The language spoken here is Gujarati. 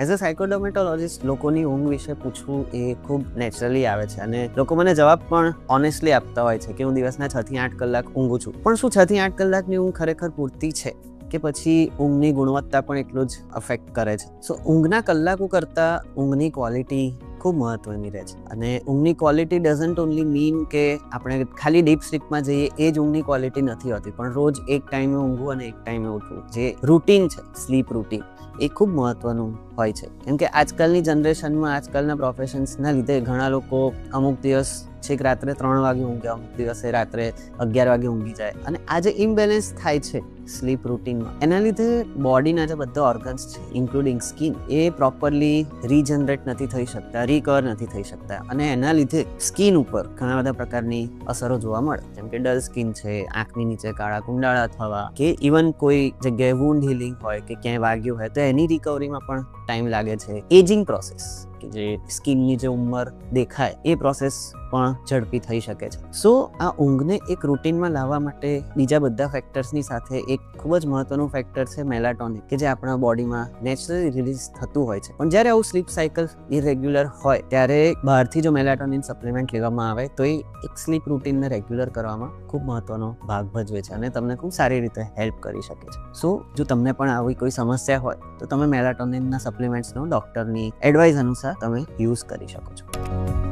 એઝ અ સાયકોડર્મેટોલોજીસ્ટ લોકોની ઊંઘ વિશે પૂછવું એ ખૂબ નેચરલી આવે છે અને લોકો મને જવાબ પણ ઓનેસ્ટલી આપતા હોય છે કે હું દિવસના 6 થી 8 કલાક ઊંઘું છું. પણ શું 6 થી 8 કલાકની ઊંઘ ખરેખર પૂરતી છે કે પછી ઊંઘની ગુણવત્તા પણ એટલું જ અફેક્ટ કરે છે? સો ઊંઘના કલાકો કરતાં ઊંઘની ક્વોલિટી ખૂબ મહત્વની રહે છે. અને ઊંઘની ક્વોલિટી ડઝન્ટ ઓનલી મીન કે આપણે ખાલી ડીપ સ્લીપમાં જઈએ એ જ ઊંઘની ક્વોલિટી નથી હોતી, પણ રોજ એક ટાઈમે ઊંઘવું અને એક ટાઈમે ઉઠવું, જે રૂટીન છે, સ્લીપ રૂટીન, એ ખૂબ મહત્વનું હોય છે. કેમ કે આજકાલની જનરેશનમાં, આજકાલના પ્રોફેશન્સના લીધે ઘણા લોકો અમુક દિવસ છેક રાત્રે 3 વાગે ઊંઘે, અમુક દિવસે રાત્રે 11 વાગે ઊંઘી જાય. અને આ જે ઇમ્બેલેન્સ થાય છે સ્લીપ રૂટીનમાં, એના લીધે બોડીના જે બધા ઓર્ગન્સ છે ઇન્ક્લુડિંગ સ્કિન, એ પ્રોપરલી રીજનરેટ નથી થઈ શકતા, રિકવર નથી થઈ શકતા. અને એના લીધે સ્કિન ઉપર ઘણા બધા પ્રકારની અસરો જોવા મળે, જેમ કે ડલ સ્કિન છે, આંખની નીચે કાળા કુંડાળા થવા, કે ઇવન કોઈ જગ્યાએ વુન્ડ હીલિંગ હોય કે ક્યાંય વાગ્યું હોય તો એની રિકવરીમાં પણ ટાઈમ લાગે છે. એજિંગ પ્રોસેસ, કે જે સ્કિનની જે ઉંમર દેખાય એ પ્રોસેસ પણ ઝડપી થઈ શકે છે. સો આ ઊંઘને એક રૂટીનમાં લાવવા માટે બીજા બધા ફેક્ટર્સની સાથે એક ખૂબ જ મહત્વનું ફેક્ટર છે મેલાટોનિન, કે જે આપણા બોડીમાં નેચરલી રિલીઝ થતું હોય છે. પણ જ્યારે આવું સ્લીપ સાયકલ ઇરેગ્યુલર હોય ત્યારે બહારથી જો મેલાટોનિન સપ્લિમેન્ટ લેવામાં આવે તો એ એક સ્લીપ રૂટીનને રેગ્યુલર કરવામાં ખૂબ મહત્વનો ભાગ ભજવે છે અને તમને ખૂબ સારી રીતે હેલ્પ કરી શકે છે. સો જો તમને પણ આવી કોઈ સમસ્યા હોય તો તમે મેલાટોનિનના સપ્લિમેન્ટ્સનો ડૉક્ટરની એડવાઇસ અનુસાર તમે યુઝ કરી શકો છો.